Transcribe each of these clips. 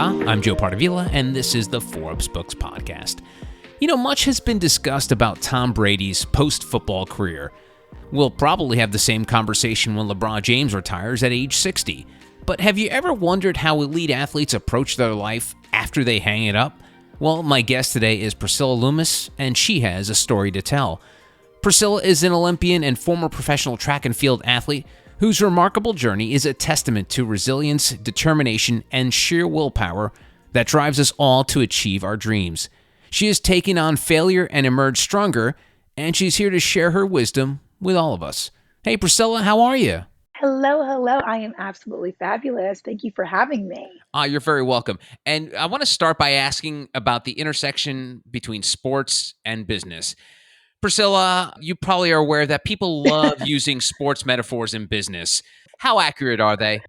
Aloha, I'm Joe Pardavila, and this is the Forbes Books Podcast. You know, much has been discussed about Tom Brady's post-football career. We'll probably have the same conversation when LeBron James retires at age 60. But have you ever wondered how elite athletes approach their life after they hang it up? Well, my guest today is Priscilla Loomis, and she has a story to tell. Priscilla is an Olympian and former professional track and field athlete whose remarkable journey is a testament to resilience, determination, and sheer willpower that drives us all to achieve our dreams. She has taken on failure and emerged stronger, and she's here to share her wisdom with all of us. Hey, Priscilla, how are you? Hello. I am absolutely fabulous. Thank you for having me. You're very welcome. And I want to start by asking about the intersection between sports and business. Priscilla, you probably are aware that people love using sports metaphors in business. How accurate are they?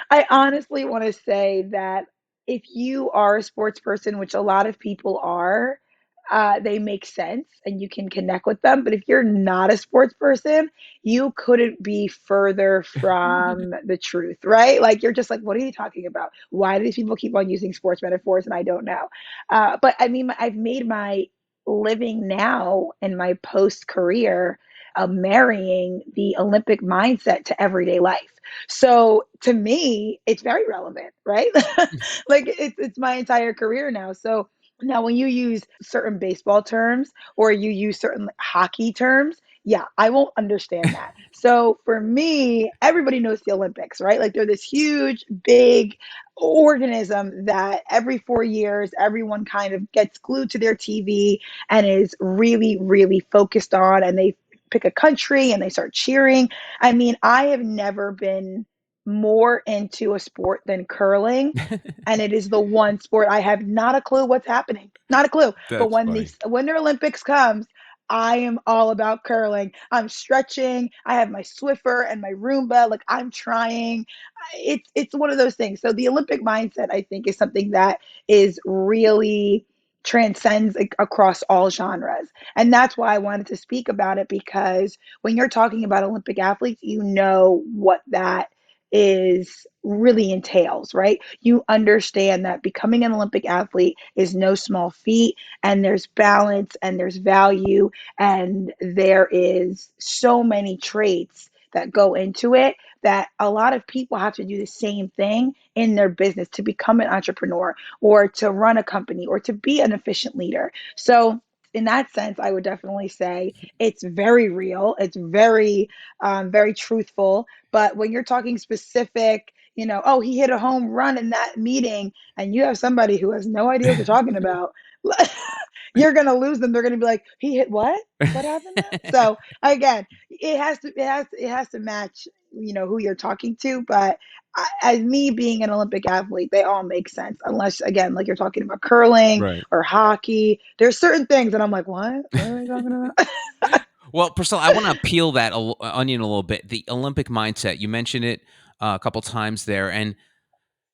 I honestly want to say that if you are a sports person, which a lot of people are, they make sense and you can connect with them. But if you're not a sports person, you couldn't be further from the truth, right? Like you're just like, what are you talking about? Why do these people keep on using sports metaphors? And I don't know. But I mean, I've made my living now in my post career marrying the Olympic mindset to everyday life. So to me, it's very relevant, right? Like it's my entire career now. So now when you use certain baseball terms or you use certain hockey terms, yeah, I won't understand that. So for me, everybody knows the Olympics, right? Like they're this huge, big organism that every 4 years, everyone kind of gets glued to their TV and is really, really focused on, and they pick a country and they start cheering. I mean, I have never been more into a sport than curling, and it is the one sport I have not a clue what's happening. Not a clue. But That's funny. when the Olympics comes, I am all about curling. I'm stretching. I have my Swiffer and my Roomba. Like I'm trying. It's one of those things. So the Olympic mindset, I think, is something that is really transcends across all genres. And that's why I wanted to speak about it, because when you're talking about Olympic athletes, you know what that is really entails, right? You understand that becoming an Olympic athlete is no small feat, and there's balance and there's value, and there is so many traits that go into it that a lot of people have to do the same thing in their business to become an entrepreneur or to run a company or to be an efficient leader. So in that sense, I would definitely say it's very real. It's very truthful. But when you're talking specific, oh, he hit a home run in that meeting, and you have somebody who has no idea what you're talking about, you're gonna lose them. They're gonna be like, he hit what? What happened there? So again, it has to match, who you're talking to. But as me being an Olympic athlete, they all make sense, unless again, like you're talking about curling Right. or hockey. There's certain things that I'm like, what are we talking about? Well, Priscilla, I want to peel that onion a little bit. The Olympic mindset, you mentioned it a couple times there, and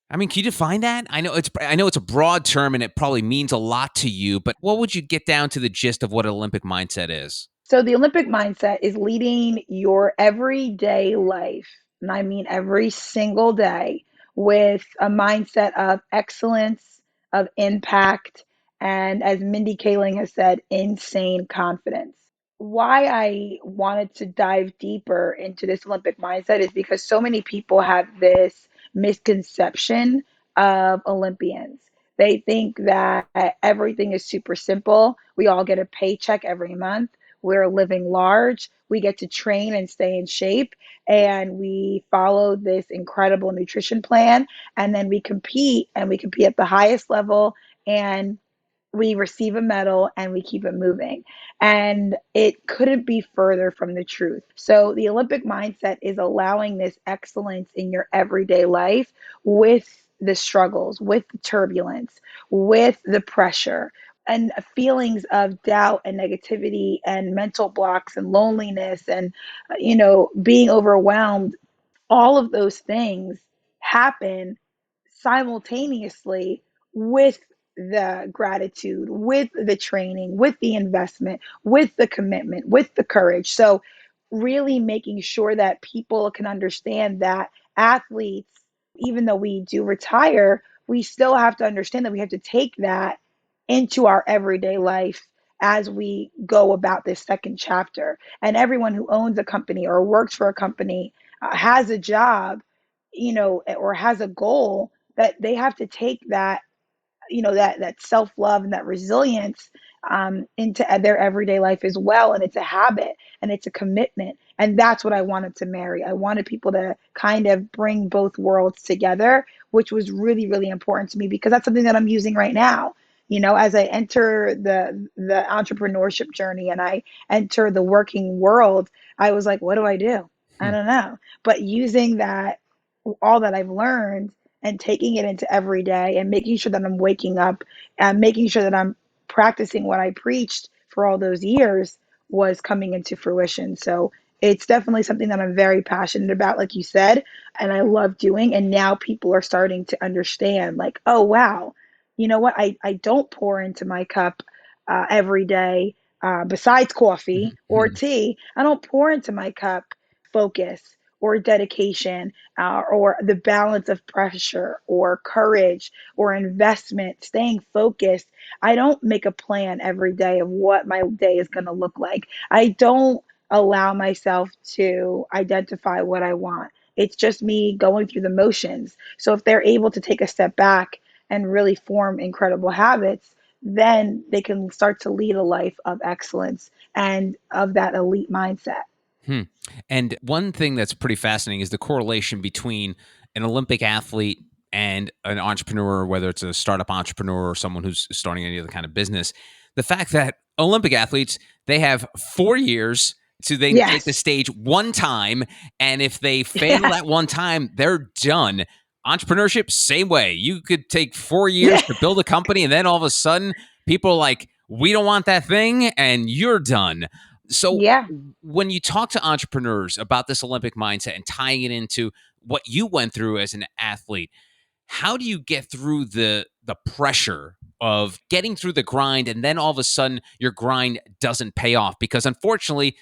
I mean, can you define that? I know it's a broad term, and it probably means a lot to you. But what would you get down to the gist of what an Olympic mindset is? So the Olympic mindset is leading your everyday life, and I mean every single day, with a mindset of excellence, of impact, and as Mindy Kaling has said, insane confidence. Why I wanted to dive deeper into this Olympic mindset is because so many people have this misconception of Olympians. They think that everything is super simple. We all get a paycheck every month. We're living large. We get to train and stay in shape, and we follow this incredible nutrition plan. And then we compete, and we compete at the highest level, and we receive a medal, and we keep it moving. And it couldn't be further from the truth. So the Olympic mindset is allowing this excellence in your everyday life with the struggles, with the turbulence, with the pressure, and feelings of doubt and negativity and mental blocks and loneliness and being overwhelmed. All of those things happen simultaneously with the gratitude, with the training, with the investment, with the commitment, with the courage. So really making sure that people can understand that athletes, even though we do retire, we still have to understand that we have to take that into our everyday life as we go about this second chapter. And everyone who owns a company or works for a company, has a job, or has a goal, that they have to take that, that self-love and that resilience, into their everyday life as well. And it's a habit and it's a commitment, and that's what I wanted to marry. I wanted people to kind of bring both worlds together, which was really, really important to me, because that's something that I'm using right now. As I enter the entrepreneurship journey and I enter the working world, I was like, what do I do? I Hmm. don't know. But using that, all that I've learned, and taking it into every day, and making sure that I'm waking up and making sure that I'm practicing what I preached for all those years, was coming into fruition. So it's definitely something that I'm very passionate about, like you said, and I love doing. And now people are starting to understand, like, oh, wow, you know what? I don't pour into my cup every day, besides coffee or Hmm. tea. I don't pour into my cup focus or dedication, or the balance of pressure or courage or investment, staying focused. I don't make a plan every day of what my day is going to look like. I don't allow myself to identify what I want. It's just me going through the motions. So if they're able to take a step back and really form incredible habits, then they can start to lead a life of excellence and of that elite mindset. Hmm. And one thing that's pretty fascinating is the correlation between an Olympic athlete and an entrepreneur, whether it's a startup entrepreneur or someone who's starting any other kind of business. The fact that Olympic athletes, they have 4 years to they take the Yes. stage one time, and if they fail Yes. that one time, they're done. Entrepreneurship, same way. You could take 4 years to build a company, and then all of a sudden, people are like, "We don't want that thing," and you're done. So Yeah. when you talk to entrepreneurs about this Olympic mindset and tying it into what you went through as an athlete, how do you get through the pressure of getting through the grind, and then all of a sudden your grind doesn't pay off? Because unfortunately,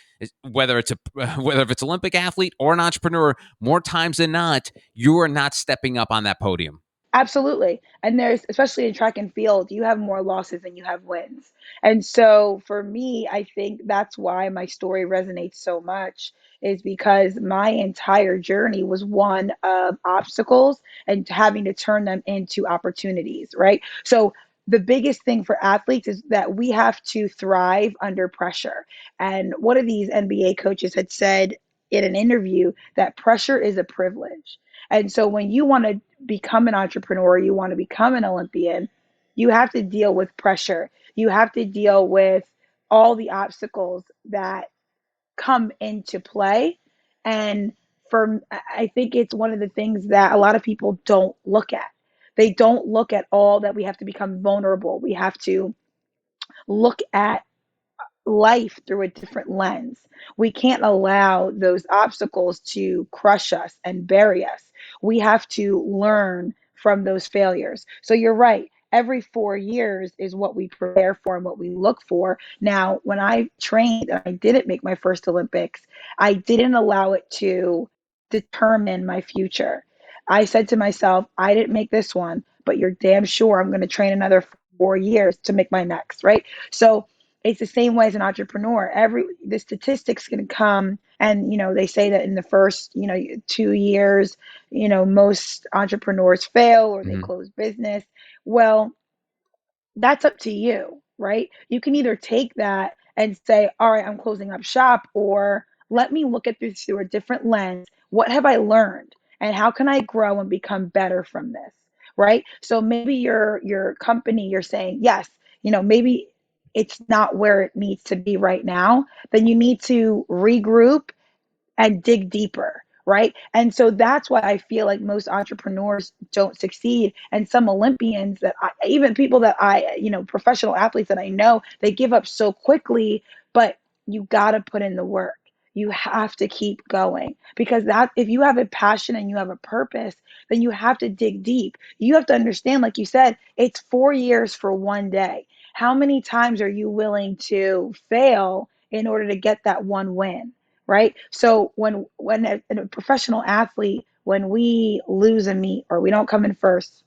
whether it's a whether if it's Olympic athlete or an entrepreneur, more times than not, you are not stepping up on that podium. Absolutely. And there's, especially in track and field, you have more losses than you have wins. And so for me, I think that's why my story resonates so much, is because my entire journey was one of obstacles and having to turn them into opportunities, right? So the biggest thing for athletes is that we have to thrive under pressure. And one of these NBA coaches had said in an interview that pressure is a privilege. And so when you want to become an entrepreneur, you want to become an Olympian, you have to deal with pressure. You have to deal with all the obstacles that come into play. And I think it's one of the things that a lot of people don't look at. They don't look at all that we have to become vulnerable. We have to look at life through a different lens. We can't allow those obstacles to crush us and bury us. We have to learn from those failures. So you're right. Every 4 years is what we prepare for and what we look for. Now, when I trained and I didn't make my first Olympics, I didn't allow it to determine my future. I said to myself, I didn't make this one, but you're damn sure I'm going to train another 4 years to make my next, right? So it's the same way as an entrepreneur. The statistics can come, and they say that in the first 2 years, most entrepreneurs fail or they Mhm. close business. Well, that's up to you, right? You can either take that and say, all right, I'm closing up shop, or let me look at this through a different lens. What have I learned? And how can I grow and become better from this? Right. So maybe your company, you're saying, yes, maybe it's not where it needs to be right now. Then you need to regroup and dig deeper, right? And so that's why I feel like most entrepreneurs don't succeed. And some Olympians even people that professional athletes that I know, they give up so quickly, but you got to put in the work. You have to keep going, because that if you have a passion and you have a purpose, then you have to dig deep. You have to understand, like you said, it's 4 years for one day. How many times are you willing to fail in order to get that one win? Right? So when a professional athlete, when we lose a meet or we don't come in first,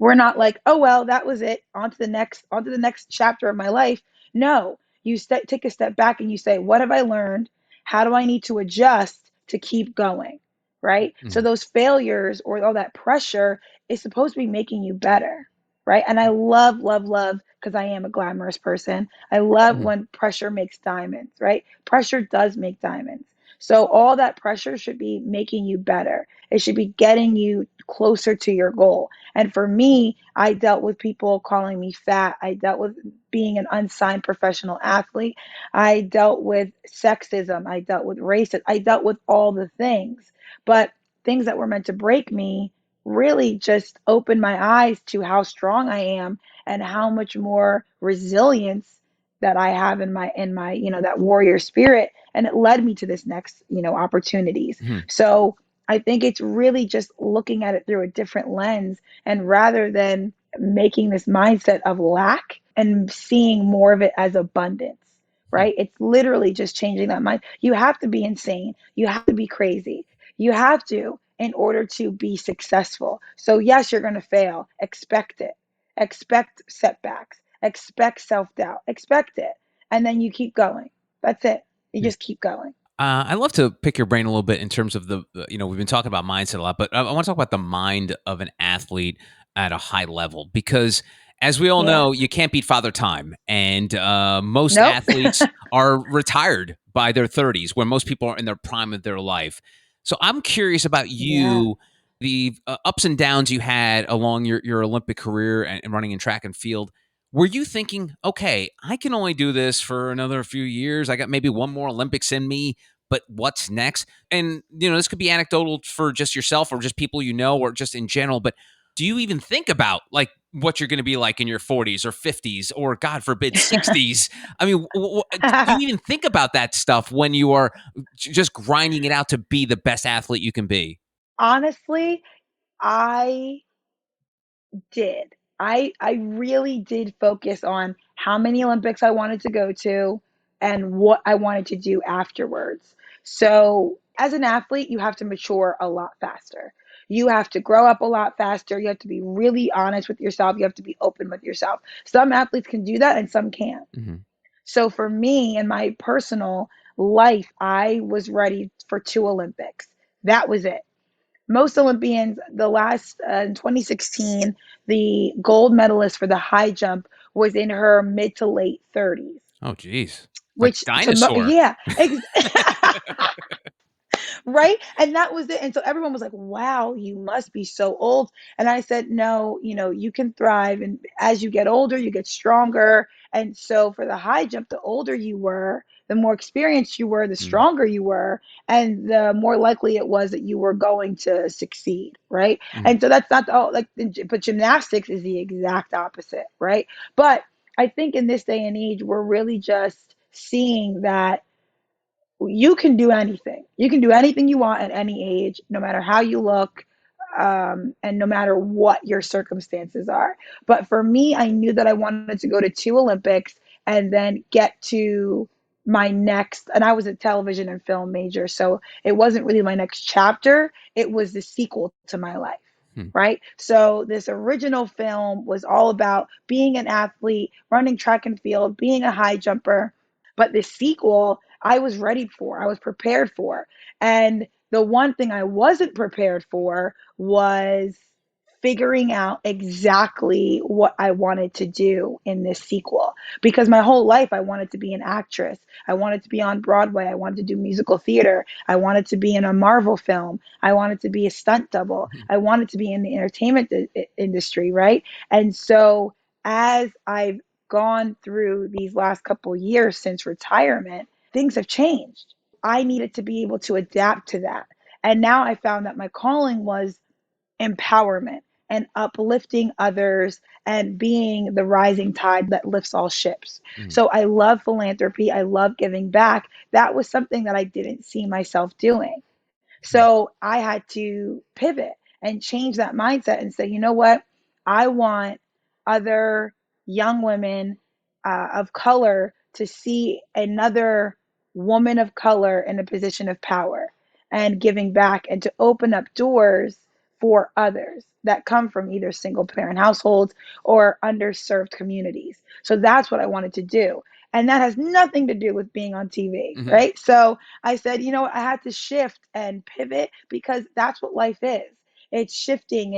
We're not like, oh well, that was it. On to the next chapter of my life. No, you take a step back and you say, what have I learned? How do I need to adjust to keep going? Right? So Mhm. those failures or all that pressure is supposed to be making you better. Right? And I love, love, love, because I am a glamorous person. I love Mhm. when pressure makes diamonds, right? Pressure does make diamonds. So all that pressure should be making you better. It should be getting you closer to your goal. And for me, I dealt with people calling me fat. I dealt with being an unsigned professional athlete. I dealt with sexism. I dealt with racism. I dealt with all the things. But things that were meant to break me really just opened my eyes to how strong I am and how much more resilience that I have in my that warrior spirit, and it led me to this next opportunities. Mhm. So I think it's really just looking at it through a different lens, and rather than making this mindset of lack and seeing more of it as abundance, Mhm. right? It's literally just changing that mind. You have to be insane. You have to be crazy. You have to in order to be successful. So, yes, you're going to fail. Expect it. Expect setbacks. Expect self doubt. Expect it. And then you keep going. That's it. You just keep going. I love to pick your brain a little bit in terms of we've been talking about mindset a lot, but I want to talk about the mind of an athlete at a high level because, as we all Yeah. know, you can't beat Father Time, and most Nope. athletes are retired by their 30s, where most people are in their prime of their life. So I'm curious about Yeah. you, the ups and downs you had along your Olympic career and running in track and field. Were you thinking, okay, I can only do this for another few years. I got maybe one more Olympics in me, but what's next? And, this could be anecdotal for just yourself or just people you know or just in general, but do you even think about like what you're going to be like in your 40s or 50s or God forbid 60s? I mean, do you even think about that stuff when you are just grinding it out to be the best athlete you can be? Honestly, I did. I really did focus on how many Olympics I wanted to go to and what I wanted to do afterwards. So, as an athlete, you have to mature a lot faster. You have to grow up a lot faster. You have to be really honest with yourself. You have to be open with yourself. Some athletes can do that and some can't. Hmm. So, for me in my personal life, I was ready for two Olympics. That was it. Most Olympians, the last in 2016, the gold medalist for the high jump was in her mid to late 30s, Oh, geez. Like which dinosaur. yeah, right? And that was it. And so everyone was like, wow, you must be so old. And I said, no, you can thrive. And as you get older, you get stronger. And so for the high jump, the older you were, the more experienced you were, the Mm, stronger you were, and the more likely it was that you were going to succeed, right? mm. And so that's not all but gymnastics is the exact opposite, right? But I think in this day and age, we're really just seeing that you can do anything. You can do anything you want at any age, no matter how you look, and no matter what your circumstances are. But for me, I knew that I wanted to go to two Olympics and then get to my next, and I was a television and film major. So it wasn't really my next chapter, it was the sequel to my life. Hmm. Right. So this original film was all about being an athlete, running track and field, being a high jumper. But the sequel, I was ready for, I was prepared for. And the one thing I wasn't prepared for was figuring out exactly what I wanted to do in this sequel. Because my whole life, I wanted to be an actress. I wanted to be on Broadway. I wanted to do musical theater. I wanted to be in a Marvel film. I wanted to be a stunt double. I wanted to be in the entertainment industry, right? And so as I've gone through these last couple years since retirement, things have changed. I needed to be able to adapt to that. And now I found that my calling was empowerment and uplifting others and being the rising tide that lifts all ships. Mm. So I love philanthropy. I love giving back. That was something that I didn't see myself doing. Mm. So I had to pivot and change that mindset and say, you know what? I want other young women of color to see another woman of color in a position of power and giving back and to open up doors for others. that come from either single parent households or underserved communities. So that's what I wanted to do. And that has nothing to do with being on TV, Hmm. right? So I said, you know what, I had to shift and pivot because that's what life is. It's shifting,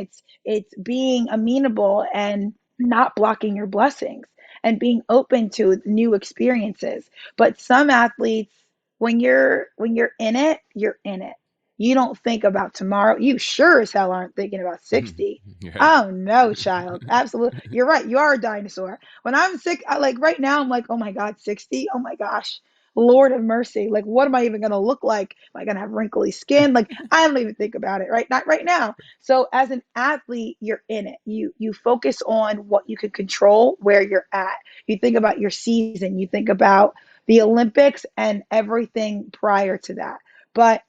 it's being amenable and not blocking your blessings and being open to new experiences. But some athletes, when you're in it, you're in it. You don't think about tomorrow. You sure as hell aren't thinking about 60. Right. Oh no, child. Absolutely. You're right. You are a dinosaur. When I'm sick, like right now, I'm like, oh my God, 60. Oh my gosh. Lord of mercy. Like, what am I even going to look like? Am I going to have wrinkly skin? Like, I don't even think about it, right? Not right now. So as an athlete, you're in it. You focus on what you can control, where you're at. You think about your season. You think about the Olympics and everything prior to that. But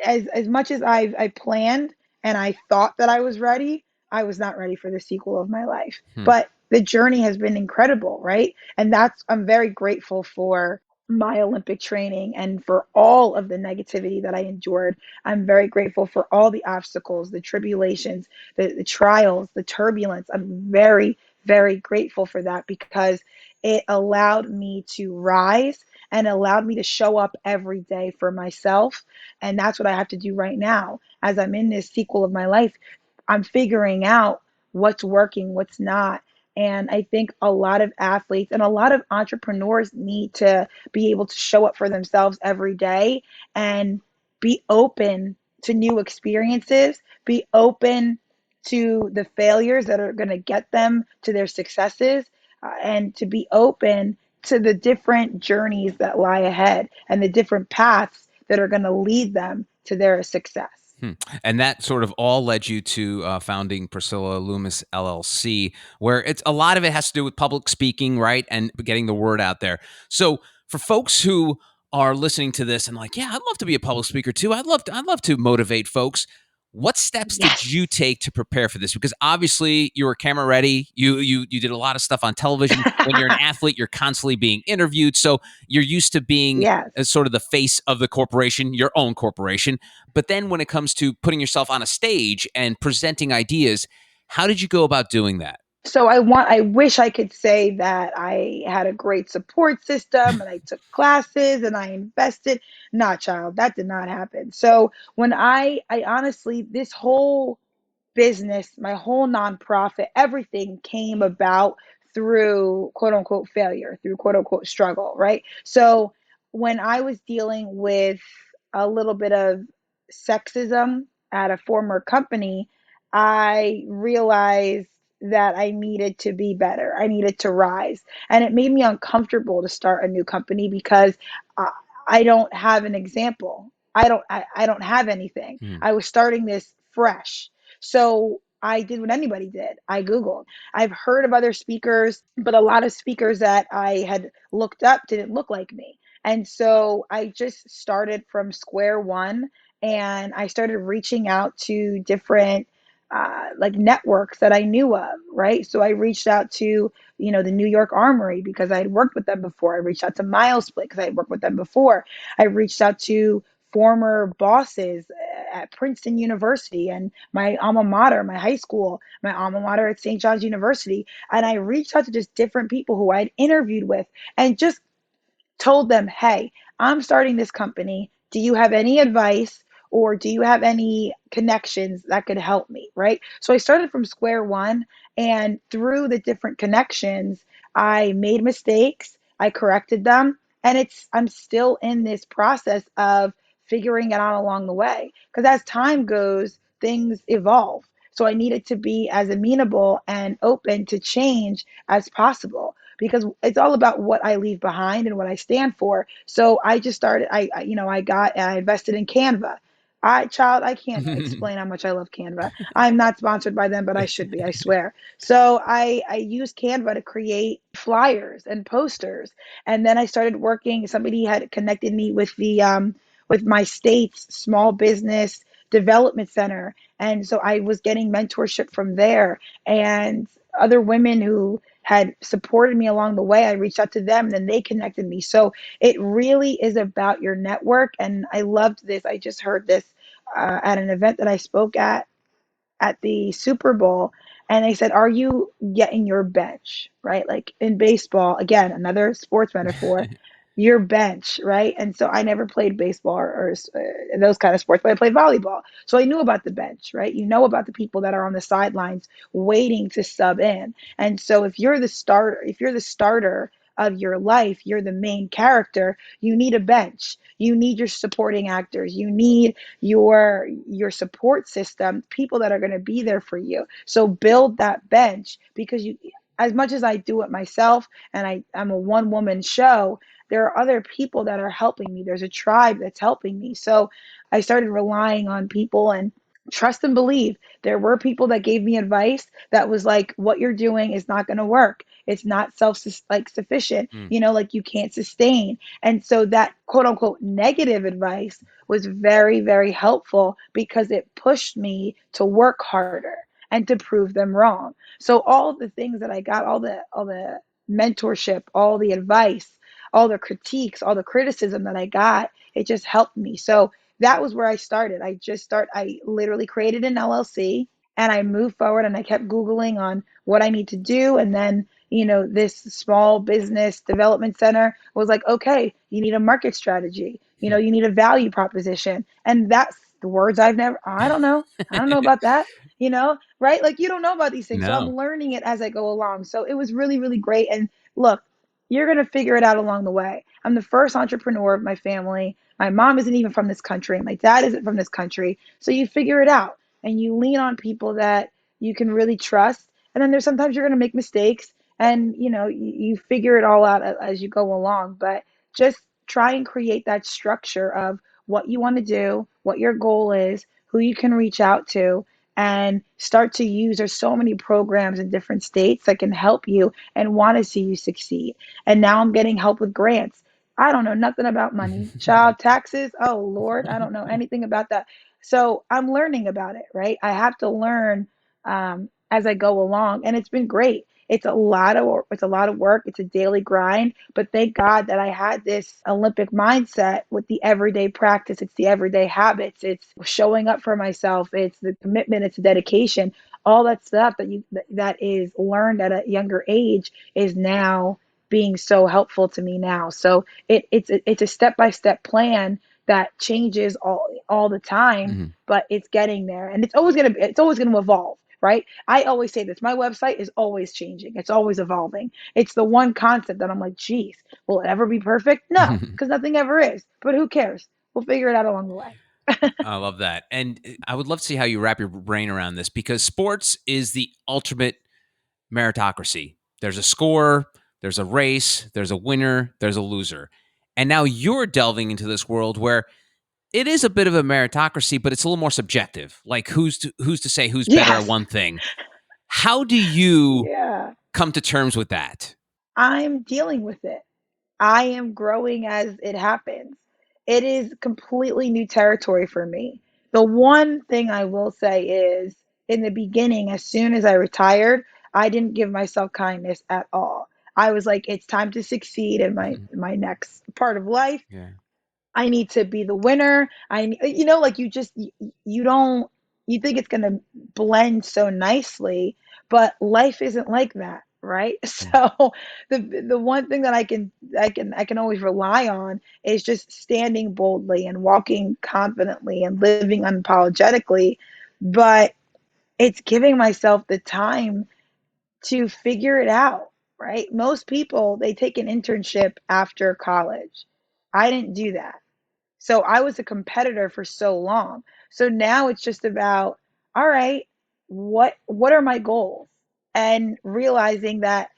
as much as I planned and I thought that I was ready, I was not ready for the sequel of my life. Hmm. But the journey has been incredible, right? And that's I'm very grateful for my Olympic training and for all of the negativity that I endured. I'm very grateful for all the obstacles, the tribulations, the trials, the turbulence. I'm very, very grateful for that because it allowed me to rise and allowed me to show up every day for myself. And that's what I have to do right now as I'm in this sequel of my life. I'm figuring out what's working, what's not. And I think a lot of athletes and a lot of entrepreneurs need to be able to show up for themselves every day and be open to new experiences, be open to the failures that are going to get them to their successes, and to be open to the different journeys that lie ahead and the different paths that are going to lead them to their success. Hmm. And that sort of all led you to founding Priscilla Loomis LLC, where it's a lot of it has to do with public speaking, right, and getting the word out there. So for folks who are listening to this and like, yeah, I'd love to be a public speaker too. I'd love to motivate folks. What steps did you Yes. take to prepare for this? Because obviously you were camera ready. You did a lot of stuff on television. When you're an athlete, you're constantly being interviewed, so you're used to being Yes. as sort of the face of the corporation, your own corporation. But then when it comes to putting yourself on a stage and presenting ideas, how did you go about doing that? So I wish I could say that I had a great support system and I took classes and I invested. Nah, child, that did not happen. So when I honestly, this whole business, my whole nonprofit, everything came about through quote unquote failure, through quote unquote struggle, right? So when I was dealing with a little bit of sexism at a former company, I realized that I needed to be better. I needed to rise. And it made me uncomfortable to start a new company because I, I don't have an example. I don't have anything. Hmm. I was starting this fresh. So I did what anybody did. I Googled. I've heard of other speakers, but a lot of speakers that I had looked up didn't look like me. And so I just started from square one and I started reaching out to different like networks that I knew of, right? So I reached out to, the New York Armory because I had worked with them before. I reached out to MileSplit because I had worked with them before. I reached out to former bosses at Princeton University and my alma mater, my high school, my alma mater at St. John's University. And I reached out to just different people who I'd interviewed with and just told them, hey, I'm starting this company. Do you have any advice or do you have any connections that could help me? Right. So I started from square one. And through the different connections, I made mistakes, I corrected them. And I'm still in this process of figuring it out along the way. Because as time goes, things evolve. So I needed to be as amenable and open to change as possible because it's all about what I leave behind and what I stand for. So I just started. I invested in Canva. I can't explain how much I love Canva. I'm not sponsored by them, but I should be. I swear. So I used Canva to create flyers and posters, and then I started working. Somebody had connected me with the with my state's small business development center, and so I was getting mentorship from there and other women who had supported me along the way. I reached out to them and then they connected me. So it really is about your network. And I loved this. I just heard this at an event that I spoke at at the Super Bowl, and they said, "Are you getting your bench?" Right? Like in baseball, again, another sports metaphor, your bench, right? And so I never played baseball or those kind of sports, but I played volleyball. So I knew about the bench, right? You know about the people that are on the sidelines waiting to sub in. And so if you're the starter of your life, you're the main character, you need a bench. You need your supporting actors. You need your support system, people that are going to be there for you. So build that bench because you as much as I do it myself and I'm a one woman show, there are other people that are helping me. There's a tribe that's helping me. So I started relying on people and trust and believe. There were people that gave me advice that was like, what you're doing is not going to work. It's not like sufficient, Mm. like you can't sustain. And so that quote unquote negative advice was very, very helpful because it pushed me to work harder and to prove them wrong. So all the things that I got, all the mentorship, all the advice, all the critiques, all the criticism that I got, it just helped me. So that was where I started. I literally created an LLC and I moved forward and I kept Googling on what I need to do. And then, this small business development center was like, okay, you need a market strategy. You need a value proposition. And that's the words I don't know. I don't know about that, right? Like you don't know about these things. So I'm No. learning it as I go along. So it was really, really great. And look, you're going to figure it out along the way. I'm the first entrepreneur of my family. My mom isn't even from this country. My dad isn't from this country. So you figure it out and you lean on people that you can really trust. And then there's sometimes you're going to make mistakes and you figure it all out as you go along. But just try and create that structure of what you want to do, what your goal is, who you can reach out to, and start to use. There's so many programs in different states that can help you and want to see you succeed. And now I'm getting help with grants. I don't know nothing about money. Child taxes, oh Lord, I don't know anything about that. So I'm learning about it, right? I have to learn as I go along, and it's been great. It's a lot of work. It's a daily grind, but thank God that I had this Olympic mindset with the everyday practice. It's the everyday habits. It's showing up for myself. It's the commitment. It's the dedication. All that stuff that is learned at a younger age is now being so helpful to me now. So it's a step by step plan that changes all the time, Mhm. but it's getting there, and it's always gonna evolve, right? I always say this: my website is always changing, it's always evolving. It's the one concept that I'm like, geez, will it ever be perfect? No, because nothing ever is. But who cares? We'll figure it out along the way. I love that. And I would love to see how you wrap your brain around this because sports is the ultimate meritocracy. There's a score, there's a race, there's a winner, there's a loser. And now you're delving into this world where it is a bit of a meritocracy, but it's a little more subjective. Like who's to say who's better at Yes. one thing? How do you Yeah. come to terms with that? I'm dealing with it. I am growing as it happens. It is completely new territory for me. The one thing I will say is in the beginning, as soon as I retired, I didn't give myself kindness at all. I was like, it's time to succeed in my next part of life. Yeah. I need to be the winner. Like you don't, you think it's going to blend so nicely, but life isn't like that, right? Mm. So the one thing that I can always rely on is just standing boldly and walking confidently and living unapologetically, but it's giving myself the time to figure it out, right? Most people, they take an internship after college. I didn't do that. So I was a competitor for so long. So now it's just about, all right, what are my goals? And realizing that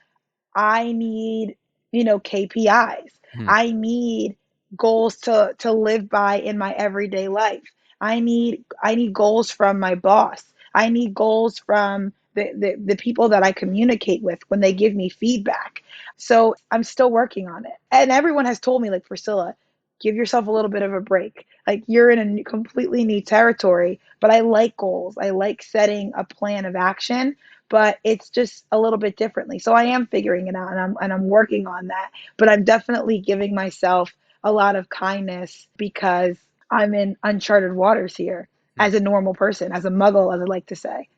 I need, KPIs. Hmm. I need goals to live by in my everyday life. I need goals from my boss. I need goals from the people that I communicate with when they give me feedback. So I'm still working on it. And everyone has told me, like, Priscilla, give yourself a little bit of a break. Like you're in a completely new territory, but I like goals. I like setting a plan of action, but it's just a little bit differently. So I am figuring it out and I'm working on that. But I'm definitely giving myself a lot of kindness because I'm in uncharted waters here Hmm. as a normal person, as a muggle, as I like to say.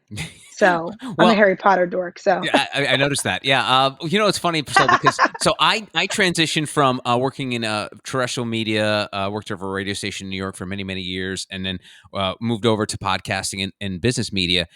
So I'm a Well, Harry Potter dork. So yeah, I noticed that. Yeah, it's funny, Priscilla, because I transitioned from working in terrestrial media, worked over a radio station in New York for many years, and then moved over to podcasting and business media.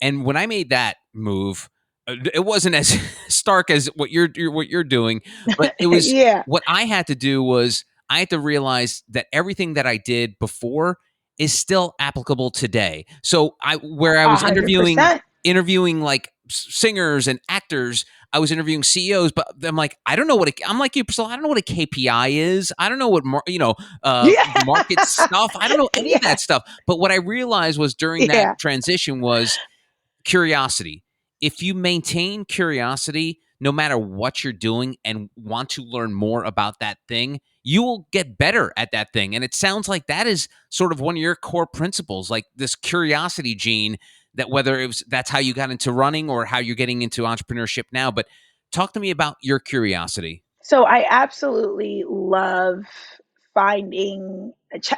And when I made that move, it wasn't as stark as what you're doing, but it was yeah, what I had to do was I had to realize that everything that I did before is still applicable today. So where I a was hundred interviewing percent. like singers and actors. I was interviewing CEOs, but I'm like, I don't know what I'm like you, Priscilla. I don't know what a KPI is. I don't know what Yeah, market stuff. I don't know any of yeah, that stuff. But what I realized was during that yeah. transition was curiosity. If you maintain curiosity, no matter what you're doing and want to learn more about that thing, you will get better at that thing. And it sounds like that is sort of one of your core principles, like this curiosity gene that whether that's how you got into running or how you're getting into entrepreneurship now. But talk to me about your curiosity. So I absolutely love I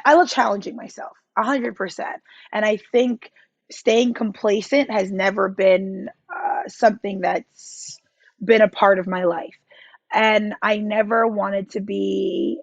love challenging myself 100%. And I think staying complacent has never been something that's been a part of my life. And I never wanted to be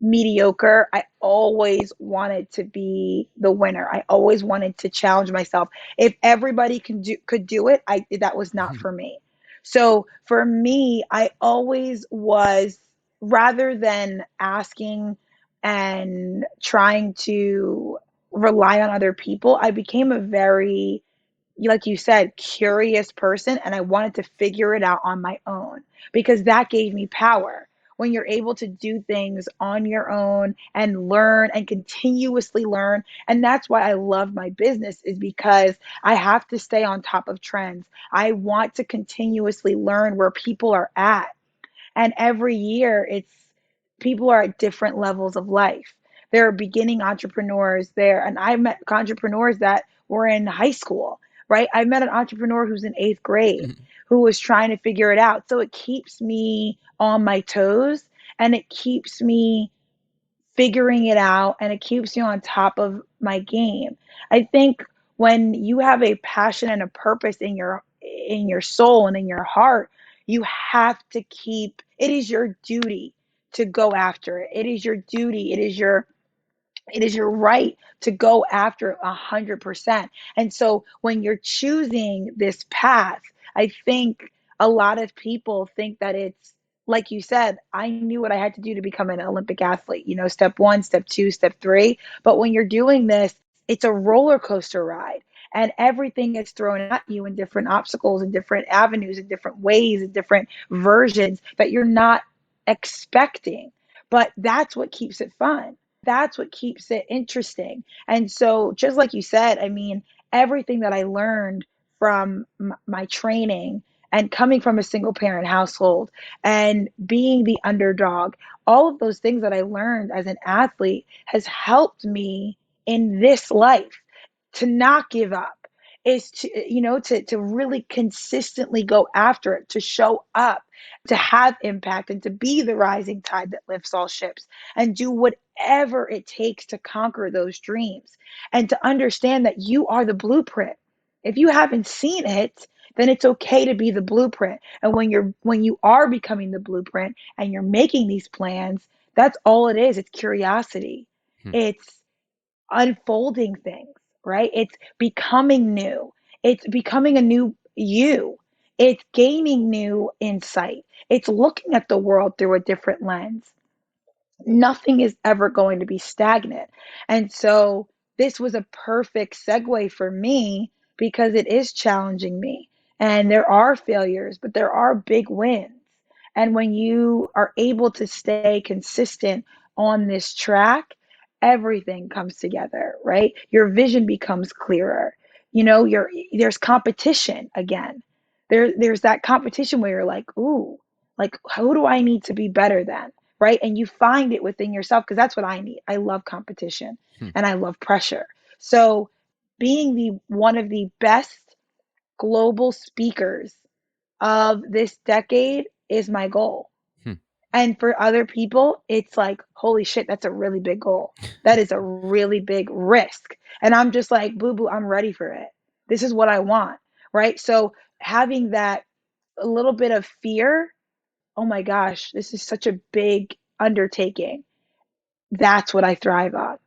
mediocre. I always wanted to be the winner. I always wanted to challenge myself. If everybody could do it, I that was not for me. So for me, I always was, rather than asking and trying to rely on other people, I became a very, like you said, curious person, and I wanted to figure it out on my own because that gave me power. When you're able to do things on your own and learn and continuously learn, and that's why I love my business, is because I have to stay on top of trends. I want to continuously learn where people are at. And every year, it's people are at different levels of life. There are beginning entrepreneurs there, and I met entrepreneurs that were in high school, right? I met an entrepreneur who's in eighth grade who was trying to figure it out. So it keeps me on my toes, and it keeps me figuring it out, and it keeps you on top of my game. I think when you have a passion and a purpose in your soul and in your heart, you have to keep, it is your duty to go after it. It is your duty. It is your right to go after it 100%. And so when you're choosing this path, I think a lot of people think that it's, like you said, I knew what I had to do to become an Olympic athlete, step one, step two, step three. But when you're doing this, it's a roller coaster ride. And everything is thrown at you in different obstacles, in different avenues, in different ways, in different versions that you're not expecting. But that's what keeps it fun. That's what keeps it interesting. And so, just like you said, I mean, everything that I learned from my training and coming from a single parent household and being the underdog, all of those things that I learned as an athlete has helped me in this life to not give up, is to to really consistently go after it, to show up, to have impact, and to be the rising tide that lifts all ships, and do whatever it takes to conquer those dreams, and to understand that you are the blueprint. If you haven't seen it, then it's okay to be the blueprint. And when you are becoming the blueprint and you're making these plans, that's all it is. It's curiosity. Hmm. It's unfolding things, right? It's becoming new. It's becoming a new you. It's gaining new insight. It's looking at the world through a different lens. Nothing is ever going to be stagnant. And so this was a perfect segue for me because it is challenging me. And there are failures, but there are big wins. And when you are able to stay consistent on this track, everything comes together, right? Your vision becomes clearer. There's competition again. There's that competition where you're like, ooh, like who do I need to be better than? Right? And you find it within yourself because that's what I need. I love competition Hmm. and I love pressure. So being the one of the best global speakers of this decade is my goal. Hmm. And for other people, it's like, holy shit, that's a really big goal. That is a really big risk. And I'm just like, boo boo, I'm ready for it. This is what I want, right? So having that a little bit of fear, oh my gosh, this is such a big undertaking. That's what I thrive on.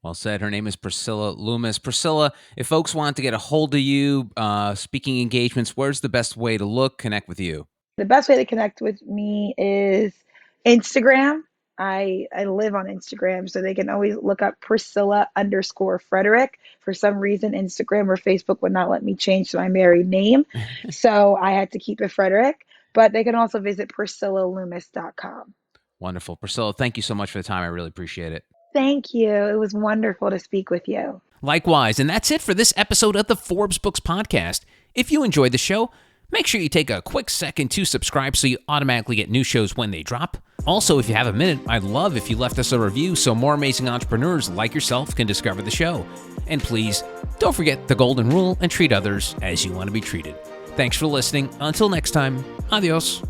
Well said. Her name is Priscilla Loomis. Priscilla, if folks want to get a hold of you, speaking engagements, where's the best way to connect with you? The best way to connect with me is Instagram. I live on Instagram, so they can always look up Priscilla_Frederick. For some reason, Instagram or Facebook would not let me change my married name, so I had to keep it Frederick. But they can also visit PriscillaLoomis.com. Wonderful. Priscilla, thank you so much for the time. I really appreciate it. Thank you. It was wonderful to speak with you. Likewise, and that's it for this episode of the Forbes Books Podcast. If you enjoyed the show, make sure you take a quick second to subscribe so you automatically get new shows when they drop. Also, if you have a minute, I'd love if you left us a review so more amazing entrepreneurs like yourself can discover the show. And please, don't forget the golden rule and treat others as you want to be treated. Thanks for listening. Until next time, adios.